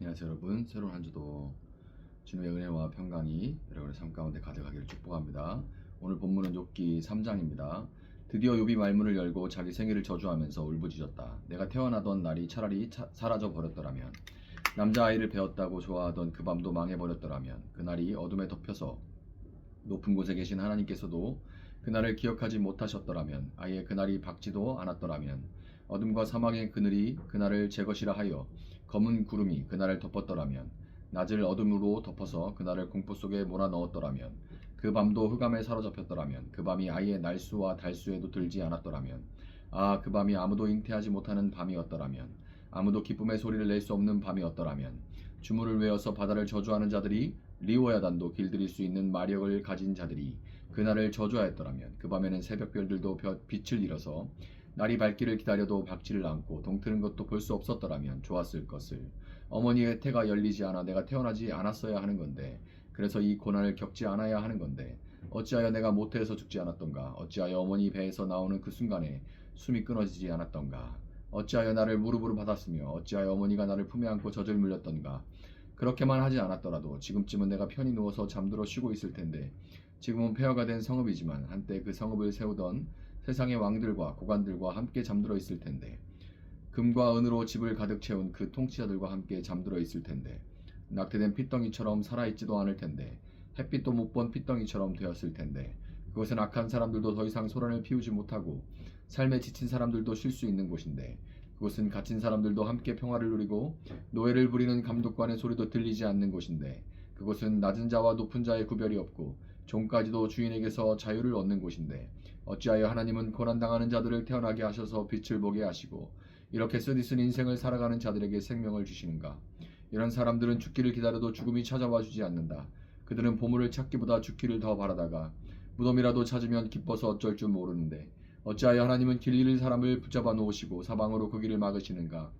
안녕하세요 여러분. 새로운 한 주도 주님의 은혜와 평강이 여러분의 삶 가운데 가득하기를 축복합니다. 오늘 본문은 욥기 3장입니다. 드디어 욥이 말문을 열고 자기 생일을 저주하면서 울부짖었다. 내가 태어나던 날이 차라리 사라져 버렸더라면, 남자아이를 배웠다고 좋아하던 그 밤도 망해버렸더라면, 그날이 어둠에 덮여서 높은 곳에 계신 하나님께서도 그날을 기억하지 못하셨더라면, 아예 그날이 밝지도 않았더라면, 어둠과 사막의 그늘이 그날을 제 것이라 하여 검은 구름이 그날을 덮었더라면, 낮을 어둠으로 덮어서 그날을 공포 속에 몰아넣었더라면, 그 밤도 흑암에 사로잡혔더라면, 그 밤이 아예 날수와 달수에도 들지 않았더라면, 그 밤이 아무도 잉태하지 못하는 밤이었더라면, 아무도 기쁨의 소리를 낼 수 없는 밤이었더라면, 주문을 외워서 바다를 저주하는 자들이 리오야단도 길들일 수 있는 마력을 가진 자들이 그날을 저주하였더라면, 그 밤에는 새벽별들도 빛을 잃어서 날이 밝기를 기다려도 밝지를 않고 동트는 것도 볼 수 없었더라면 좋았을 것을. 어머니의 태가 열리지 않아 내가 태어나지 않았어야 하는 건데, 그래서 이 고난을 겪지 않아야 하는 건데, 어찌하여 내가 모태에서 죽지 않았던가? 어찌하여 어머니 배에서 나오는 그 순간에 숨이 끊어지지 않았던가? 어찌하여 나를 무릎으로 받았으며 어찌하여 어머니가 나를 품에 안고 젖을 물렸던가? 그렇게만 하지 않았더라도 지금쯤은 내가 편히 누워서 잠들어 쉬고 있을 텐데, 지금은 폐허가 된 성읍이지만 한때 그 성읍을 세우던 세상의 왕들과 고관들과 함께 잠들어 있을 텐데, 금과 은으로 집을 가득 채운 그 통치자들과 함께 잠들어 있을 텐데, 낙태된 핏덩이처럼 살아있지도 않을 텐데, 햇빛도 못 본 핏덩이처럼 되었을 텐데, 그곳은 악한 사람들도 더 이상 소란을 피우지 못하고 삶에 지친 사람들도 쉴 수 있는 곳인데, 그곳은 갇힌 사람들도 함께 평화를 누리고 노예를 부리는 감독관의 소리도 들리지 않는 곳인데, 그곳은 낮은 자와 높은 자의 구별이 없고 종까지도 주인에게서 자유를 얻는 곳인데, 어찌하여 하나님은 고난당하는 자들을 태어나게 하셔서 빛을 보게 하시고 이렇게 쓰디쓴 인생을 살아가는 자들에게 생명을 주시는가? 이런 사람들은 죽기를 기다려도 죽음이 찾아와 주지 않는다. 그들은 보물을 찾기보다 죽기를 더 바라다가 무덤이라도 찾으면 기뻐서 어쩔 줄 모르는데, 어찌하여 하나님은 길 잃을 사람을 붙잡아 놓으시고 사방으로 그 길을 막으시는가?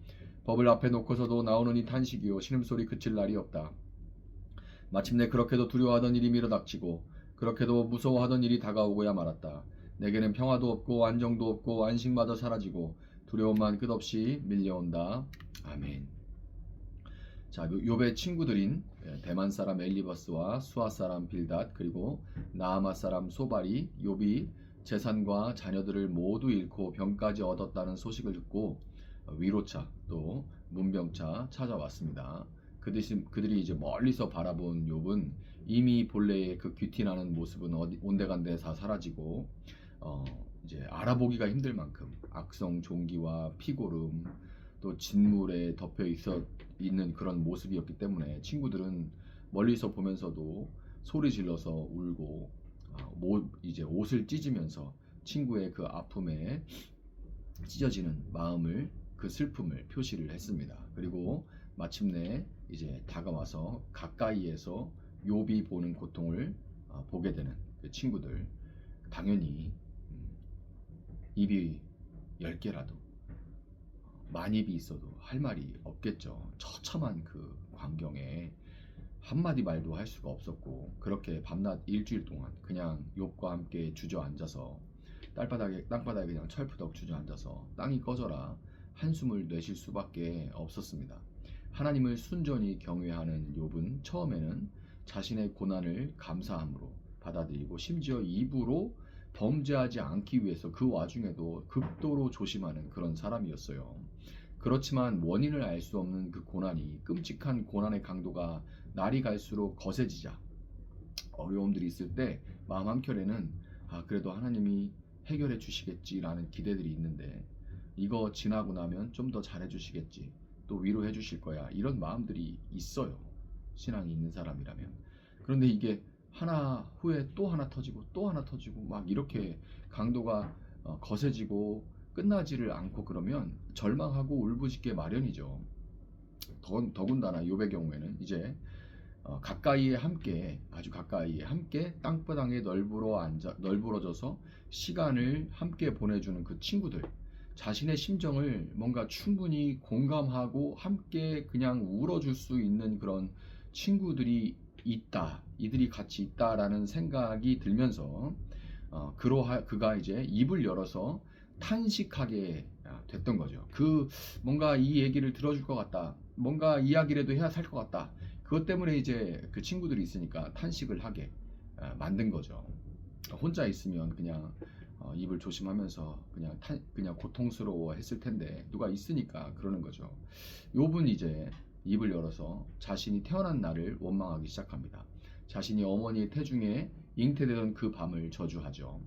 법을 앞에 놓고서도 나오는 이 탄식이요 신음소리 그칠 날이 없다. 마침내 그렇게도 두려워하던 일이 밀어닥치고 그렇게도 무서워하던 일이 다가오고야 말았다. 내게는 평화도 없고 안정도 없고 안식마저 사라지고 두려움만 끝없이 밀려온다. 아멘. 자, 욥의 친구들인 대만 사람 엘리버스와 수아 사람 빌닷, 그리고 나아마 사람 소발이 욥이 재산과 자녀들을 모두 잃고 병까지 얻었다는 소식을 듣고 위로차 또 문병차 찾아왔습니다. 그들이 이제 멀리서 바라본 욥은 이미 본래의 그 귀티나는 모습은 온데간데 다 사라지고 이제 알아보기가 힘들 만큼 악성 종기와 피고름 또 진물에 덮여 있는 그런 모습이었기 때문에 친구들은 멀리서 보면서도 소리 질러서 울고 이제 옷을 찢으면서 친구의 그 아픔에 찢어지는 마음을, 그 슬픔을 표시를 했습니다. 그리고 마침내 이제 다가와서 가까이에서 욥이 보는 고통을 보게 되는 그 친구들, 당연히 입이 10개라도 만입이 있어도 할 말이 없겠죠. 처참한 그 광경에 한마디 말도 할 수가 없었고, 그렇게 밤낮 일주일 동안 그냥 욥과 함께 주저앉아서 땅바닥에 그냥 철푸덕 주저앉아서 땅이 꺼져라 한숨을 내쉴 수밖에 없었습니다. 하나님을 순전히 경외하는 욥은 처음에는 자신의 고난을 감사함으로 받아들이고 심지어 입으로 범죄하지 않기 위해서 그 와중에도 극도로 조심하는 그런 사람이었어요. 그렇지만 원인을 알 수 없는 그 고난이, 끔찍한 고난의 강도가 날이 갈수록 거세지자 어려움들이 있을 때 마음 한켠에는 그래도 하나님이 해결해 주시겠지라는 기대들이 있는데, 이거 지나고 나면 좀 더 잘해 주시겠지, 또 위로해 주실 거야, 이런 마음들이 있어요, 신앙이 있는 사람이라면. 그런데 이게 하나 후에 또 하나 터지고 또 하나 터지고 막 이렇게 강도가 거세지고 끝나지를 않고 그러면 절망하고 울부짖게 마련이죠. 더군다나 욥의 경우에는 이제 가까이에 함께, 아주 가까이에 함께 땅바닥에 널브러져서 시간을 함께 보내주는 그 친구들, 자신의 심정을 뭔가 충분히 공감하고 함께 그냥 울어줄 수 있는 그런 친구들이 있다, 이들이 같이 있다라는 생각이 들면서 그가 이제 입을 열어서 탄식하게 됐던 거죠. 뭔가 이 얘기를 들어줄 것 같다, 뭔가 이야기라도 해야 살 것 같다. 그것 때문에 이제 그 친구들이 있으니까 탄식을 하게 만든 거죠. 혼자 있으면 그냥 입을 조심하면서 그냥 고통스러워 했을 텐데 누가 있으니까 그러는 거죠. 욥은 이제 입을 열어서 자신이 태어난 날을 원망하기 시작합니다. 자신이 어머니의 태중에 잉태되던 그 밤을 저주하죠.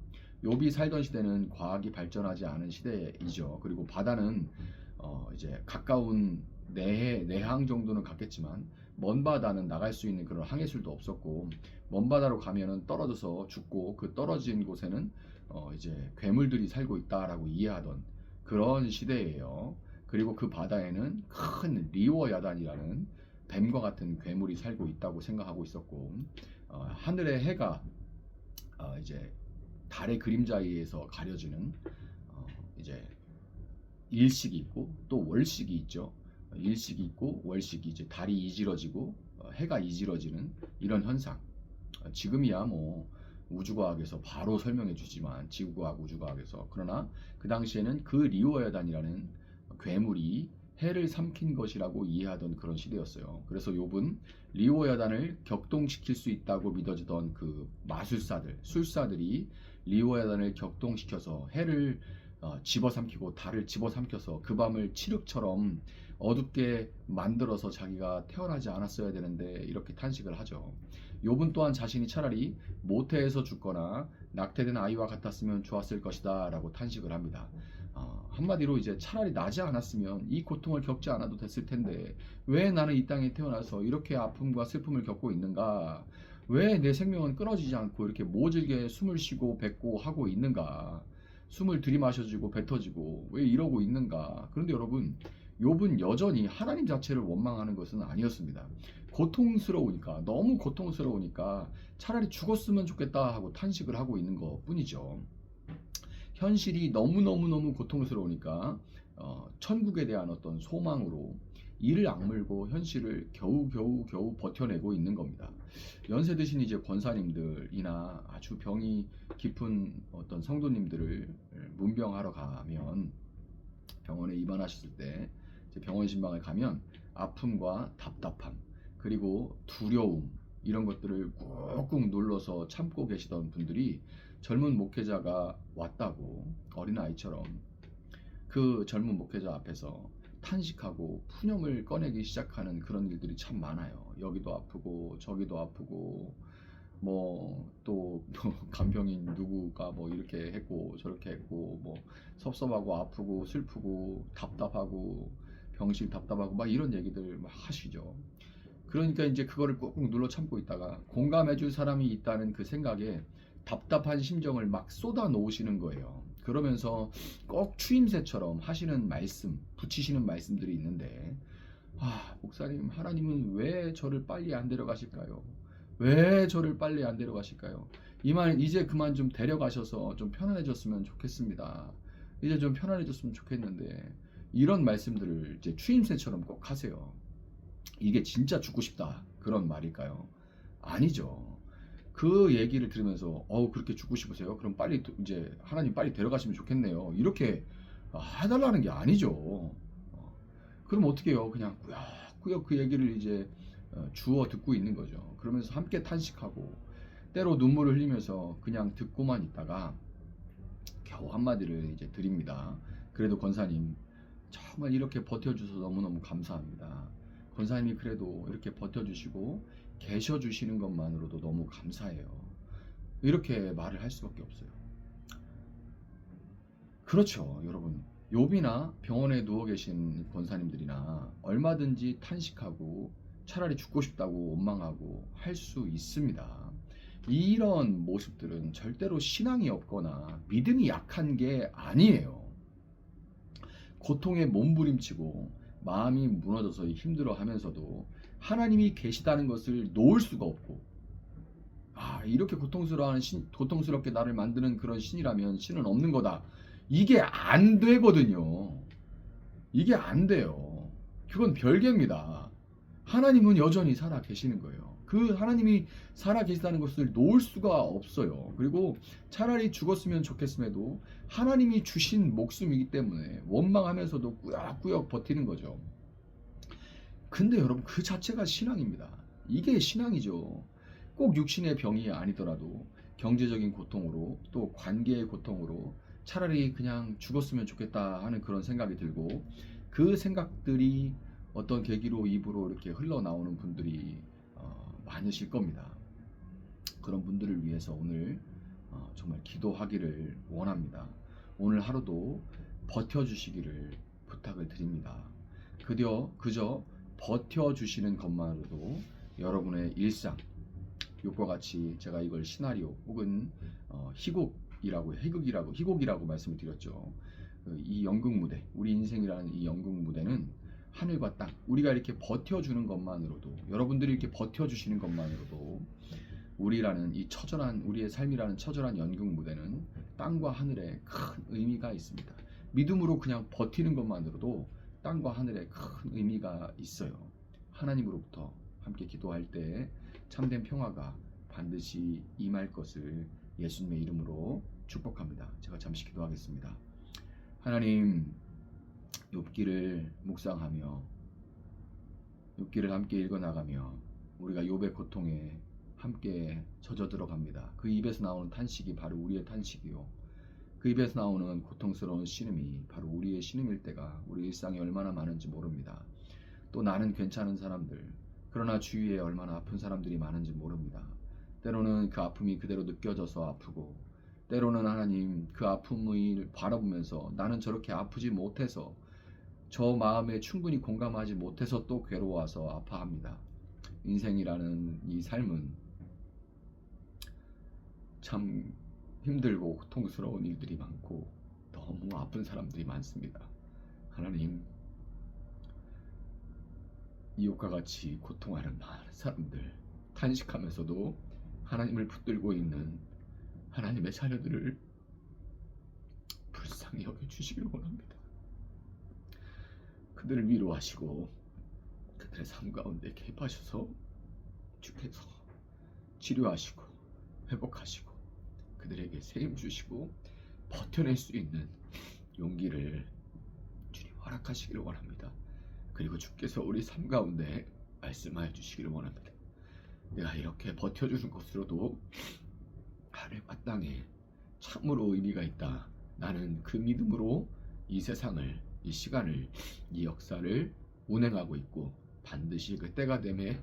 욥이 살던 시대는 과학이 발전하지 않은 시대이죠. 그리고 바다는 이제 가까운 내항 정도는 갔겠지만 먼 바다는 나갈 수 있는 그런 항해술도 없었고, 먼 바다로 가면은 떨어져서 죽고, 그 떨어진 곳에는 이제 괴물들이 살고 있다라고 이해하던 그런 시대예요. 그리고 그 바다에는 큰 리워야단이라는 뱀과 같은 괴물이 살고 있다고 생각하고 있었고, 하늘의 해가 이제 달의 그림자에 의해서 가려지는 이제 일식이 있고 또 월식이 있죠. 일식이 있고 월식이, 이제 달이 이질러지고 해가 이질러지는 이런 현상. 지금이야 뭐 우주과학에서 바로 설명해 주지만, 지구과학 우주과학에서, 그러나 그 당시에는 그 리오야단이라는 괴물이 해를 삼킨 것이라고 이해하던 그런 시대였어요. 그래서 욥은 리오야단을 격동시킬 수 있다고 믿어지던 그 마술사들, 술사들이 리오야단을 격동시켜서 해를 집어삼키고 달을 집어삼켜서 그 밤을 칠흑처럼 어둡게 만들어서 자기가 태어나지 않았어야 되는데 이렇게 탄식을 하죠. 욥은 또한 자신이 차라리 모태에서 죽거나 낙태된 아이와 같았으면 좋았을 것이다 라고 탄식을 합니다. 한마디로 이제 차라리 나지 않았으면 이 고통을 겪지 않아도 됐을 텐데 왜 나는 이 땅에 태어나서 이렇게 아픔과 슬픔을 겪고 있는가, 왜 내 생명은 끊어지지 않고 이렇게 모질게 숨을 쉬고 뱉고 하고 있는가, 숨을 들이마셔지고 뱉어지고 왜 이러고 있는가. 그런데 여러분, 욥은 여전히 하나님 자체를 원망하는 것은 아니었습니다. 고통스러우니까, 너무 고통스러우니까 차라리 죽었으면 좋겠다 하고 탄식을 하고 있는 것 뿐이죠. 현실이 너무너무너무 고통스러우니까 천국에 대한 어떤 소망으로 이를 악물고 현실을 겨우 버텨내고 있는 겁니다. 연세 드신 이제 권사님들이나 아주 병이 깊은 어떤 성도님들을 문병하러 가면, 병원에 입원하셨을 때 병원 신방을 가면 아픔과 답답함 그리고 두려움, 이런 것들을 꾹꾹 눌러서 참고 계시던 분들이 젊은 목회자가 왔다고 어린아이처럼 그 젊은 목회자 앞에서 탄식하고 푸념을 꺼내기 시작하는 그런 일들이 참 많아요. 여기도 아프고 저기도 아프고 뭐 또 간병인 누구가 뭐 이렇게 했고 저렇게 했고, 뭐 섭섭하고 아프고 슬프고 답답하고 병실 답답하고 막 이런 얘기들 막 하시죠. 그러니까 이제 그거를 꾹꾹 눌러 참고 있다가 공감해줄 사람이 있다는 그 생각에 답답한 심정을 막 쏟아 놓으시는 거예요. 그러면서 꼭 추임새처럼 하시는 말씀, 붙이시는 말씀들이 있는데, 목사님, 하나님은 왜 저를 빨리 안 데려가실까요? 왜 저를 빨리 안 데려가실까요? 이제 그만 좀 데려가셔서 좀 편안해졌으면 좋겠습니다. 이제 좀 편안해졌으면 좋겠는데, 이런 말씀들을 이제 추임새처럼 꼭 하세요. 이게 진짜 죽고 싶다 그런 말일까요? 아니죠. 그 얘기를 들으면서 그렇게 죽고 싶으세요? 그럼 빨리 이제 하나님 빨리 데려가시면 좋겠네요. 이렇게 해달라는 게 아니죠. 그럼 어떻게 해요? 그냥 꾸역꾸역 그 얘기를 이제 주워 듣고 있는 거죠. 그러면서 함께 탄식하고 때로 눈물을 흘리면서 그냥 듣고만 있다가 겨우 한마디를 이제 드립니다. 그래도 권사님, 정말 이렇게 버텨주셔서 너무너무 감사합니다. 권사님이 그래도 이렇게 버텨주시고 계셔주시는 것만으로도 너무 감사해요. 이렇게 말을 할 수밖에 없어요. 그렇죠, 여러분. 욥이나 병원에 누워 계신 권사님들이나 얼마든지 탄식하고 차라리 죽고 싶다고 원망하고 할 수 있습니다. 이런 모습들은 절대로 신앙이 없거나 믿음이 약한 게 아니에요. 고통에 몸부림치고 마음이 무너져서 힘들어하면서도 하나님이 계시다는 것을 놓을 수가 없고, 이렇게 고통스럽게 나를 만드는 그런 신이라면 신은 없는 거다. 이게 안 되거든요. 이게 안 돼요. 그건 별개입니다. 하나님은 여전히 살아 계시는 거예요. 그 하나님이 살아 계시다는 것을 놓을 수가 없어요. 그리고 차라리 죽었으면 좋겠음에도 하나님이 주신 목숨이기 때문에 원망하면서도 꾸역꾸역 버티는 거죠. 근데 여러분 그 자체가 신앙입니다. 이게 신앙이죠. 꼭 육신의 병이 아니더라도 경제적인 고통으로 또 관계의 고통으로 차라리 그냥 죽었으면 좋겠다 하는 그런 생각이 들고 그 생각들이 어떤 계기로 입으로 이렇게 흘러나오는 분들이 많으실 겁니다. 그런 분들을 위해서 오늘 정말 기도하기를 원합니다. 오늘 하루도 버텨주시기를 부탁을 드립니다. 그저 버텨주시는 것만으로도 여러분의 일상, 이것과 같이 제가 이걸 시나리오 혹은 희곡이라고 말씀을 드렸죠. 이 연극 무대, 우리 인생이라는 이 연극 무대는 하늘과 땅, 우리가 이렇게 버텨주는 것만으로도, 여러분들이 이렇게 버텨주시는 것만으로도 우리의 삶이라는 처절한 연극 무대는 땅과 하늘에 큰 의미가 있습니다. 믿음으로 그냥 버티는 것만으로도 땅과 하늘에 큰 의미가 있어요. 하나님으로부터 함께 기도할 때 참된 평화가 반드시 임할 것을 예수님의 이름으로 축복합니다. 제가 잠시 기도하겠습니다. 하나님, 욥기를 묵상하며 욥기를 함께 읽어나가며 우리가 욥의 고통에 함께 젖어 들어갑니다. 그 입에서 나오는 탄식이 바로 우리의 탄식이요, 그 입에서 나오는 고통스러운 신음이 바로 우리의 신음일 때가 우리 일상에 얼마나 많은지 모릅니다. 또 나는 괜찮은 사람들, 그러나 주위에 얼마나 아픈 사람들이 많은지 모릅니다. 때로는 그 아픔이 그대로 느껴져서 아프고, 때로는 하나님 그 아픔을 바라보면서 나는 저렇게 아프지 못해서, 저 마음에 충분히 공감하지 못해서 또 괴로워서 아파합니다. 인생이라는 이 삶은 참 힘들고 고통스러운 일들이 많고 너무 아픈 사람들이 많습니다. 하나님, 이웃과 같이 고통하는 많은 사람들, 탄식하면서도 하나님을 붙들고 있는 하나님의 자녀들을 불쌍히 여겨주시길 원합니다. 그들을 위로하시고 그들의 삶 가운데 개입하셔서 주께서 치료하시고 회복하시고 그들에게 세임 주시고 버텨낼 수 있는 용기를 주님 허락하시기를 원합니다. 그리고 주께서 우리 삶 가운데 말씀하여 주시기를 원합니다. 내가 이렇게 버텨주는 것으로도 하늘과 땅에 참으로 의미가 있다. 나는 그 믿음으로 이 세상을, 이 시간을, 이 역사를 운행하고 있고 반드시 그 때가 되매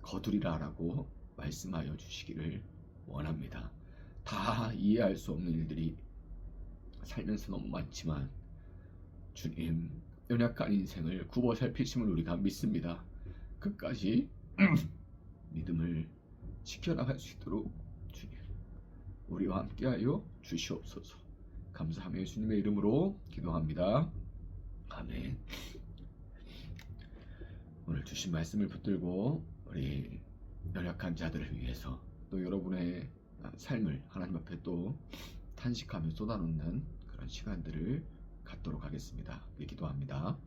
거두리라라고 말씀하여 주시기를 원합니다. 다 이해할 수 없는 일들이 살면서 너무 많지만 주님, 연약한 인생을 굽어 살피심을 우리가 믿습니다. 끝까지 믿음을 지켜나갈 수 있도록 주님, 우리와 함께하여 주시옵소서. 감사하며 예수님의 이름으로 기도합니다. 아멘. 오늘 주신 말씀을 붙들고 우리 연약한 자들을 위해서 또 여러분의 삶을 하나님 앞에 또 탄식하며 쏟아놓는 그런 시간들을 갖도록 하겠습니다. 기도합니다.